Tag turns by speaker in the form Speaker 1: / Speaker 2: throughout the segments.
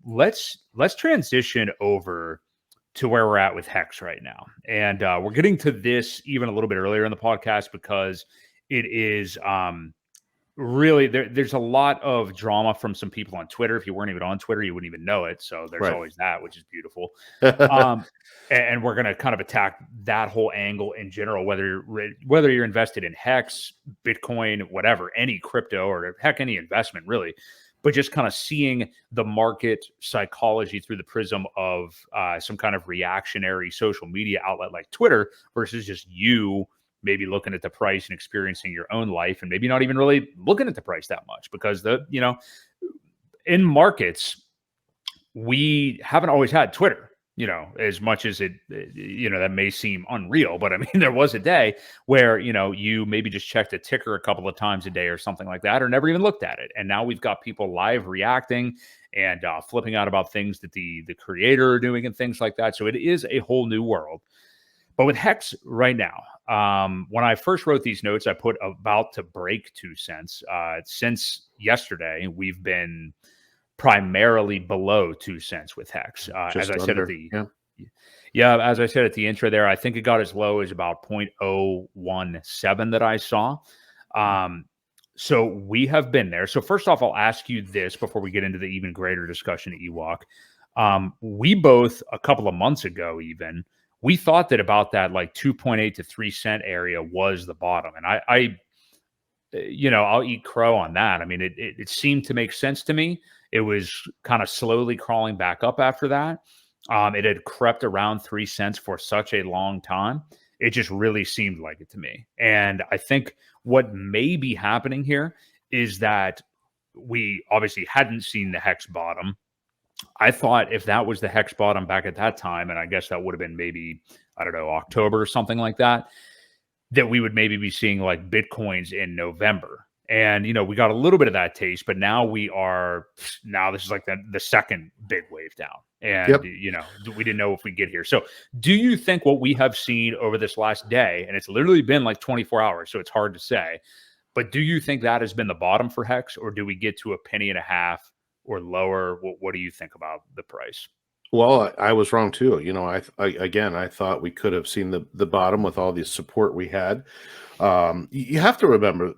Speaker 1: let's transition over to where we're at with Hex right now. And we're getting to this even a little bit earlier in the podcast because it is really there's a lot of drama from some people on Twitter. If you weren't even on Twitter, you wouldn't even know it. So there's
Speaker 2: Right.
Speaker 1: always that, which is beautiful. And we're going to kind of attack that whole angle in general, whether you're invested in Hex, Bitcoin, whatever, any crypto, or heck, any investment really, but just kind of seeing the market psychology through the prism of some kind of reactionary social media outlet like Twitter versus just you maybe looking at the price and experiencing your own life and maybe not even really looking at the price that much because in markets, we haven't always had Twitter, as much as it, that may seem unreal, but I mean, there was a day where, you maybe just checked a ticker a couple of times a day or something like that, or never even looked at it. And now we've got people live reacting and flipping out about things that the creator are doing and things like that. So it is a whole new world. But with Hex right now, when I first wrote these notes, I put about to break 2 cents. Since yesterday, we've been primarily below 2 cents with Hex. As I said at the as I said at the intro there, I think it got as low as about 0.017 that I saw. So we have been there. So first off, I'll ask you this before we get into the even greater discussion at EWOC. We both, a couple of months ago even, we thought that about that like 2.8 to 3 cent area was the bottom. And I'll eat crow on that. I mean, it seemed to make sense to me. It was kind of slowly crawling back up after that. It had crept around 3 cents for such a long time. It just really seemed like it to me. And I think what may be happening here is that we obviously hadn't seen the Hex bottom. I thought if that was the Hex bottom back at that time, and I guess that would have been maybe, I don't know, October or something like that, that we would maybe be seeing like Bitcoins in November. And, we got a little bit of that taste, but now this is like the second big wave down. And, we didn't know if we'd get here. So do you think what we have seen over this last day, and it's literally been like 24 hours, so it's hard to say, but do you think that has been the bottom for Hex, or do we get to a penny and a half or lower? What do you think about the price?
Speaker 2: Well, I was wrong too. I thought we could have seen the bottom with all the support we had. You have to remember,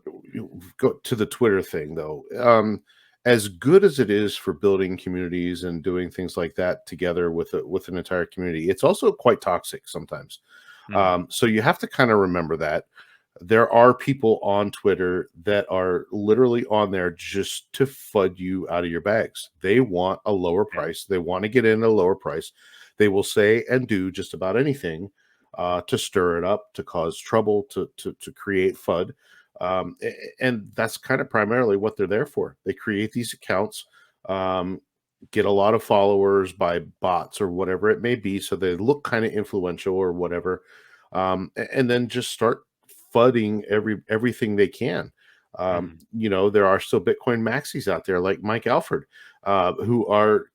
Speaker 2: go to the Twitter thing though. As good as it is for building communities and doing things like that together with an entire community, it's also quite toxic sometimes. So you have to kind of remember that. There are people on Twitter that are literally on there just to FUD you out of your bags. They want a lower price. They want to get in a lower price. They will say and do just about anything to stir it up, to cause trouble, to create FUD. And that's kind of primarily what they're there for. They create these accounts, get a lot of followers by bots or whatever it may be, so they look kind of influential or whatever, and then just start FUDding everything they can. There are still Bitcoin maxis out there like Mike Alford, who are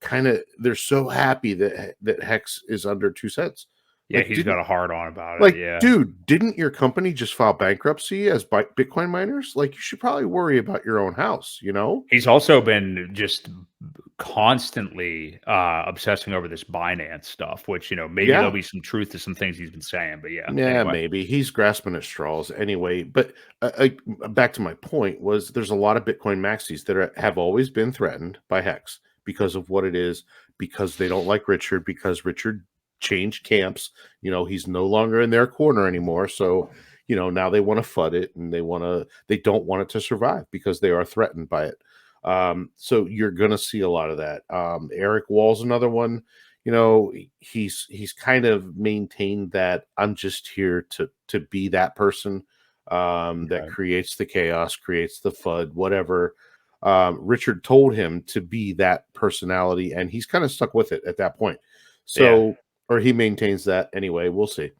Speaker 2: they're so happy that Hex is under 2 cents.
Speaker 1: Yeah,
Speaker 2: like,
Speaker 1: he's got a hard on about it. Yeah,
Speaker 2: dude, didn't your company just file bankruptcy as Bitcoin miners? Like, you should probably worry about your own house.
Speaker 1: He's also been just constantly obsessing over this Binance stuff, which maybe there'll be some truth to some things he's been saying. But anyway.
Speaker 2: Maybe he's grasping at straws anyway. But back to my point was, there's a lot of Bitcoin maxis that have always been threatened by Hex because of what it is, because they don't like Richard, because Richard changed camps. He's no longer in their corner anymore. So, now they want to FUD it, and they don't want it to survive because they are threatened by it. So you're going to see a lot of that. Eric Wall's another one. He's kind of maintained that I'm just here to be that person that creates the chaos, creates the FUD, whatever. Richard told him to be that personality, and he's kind of stuck with it at that point. So, or he maintains that anyway. We'll see.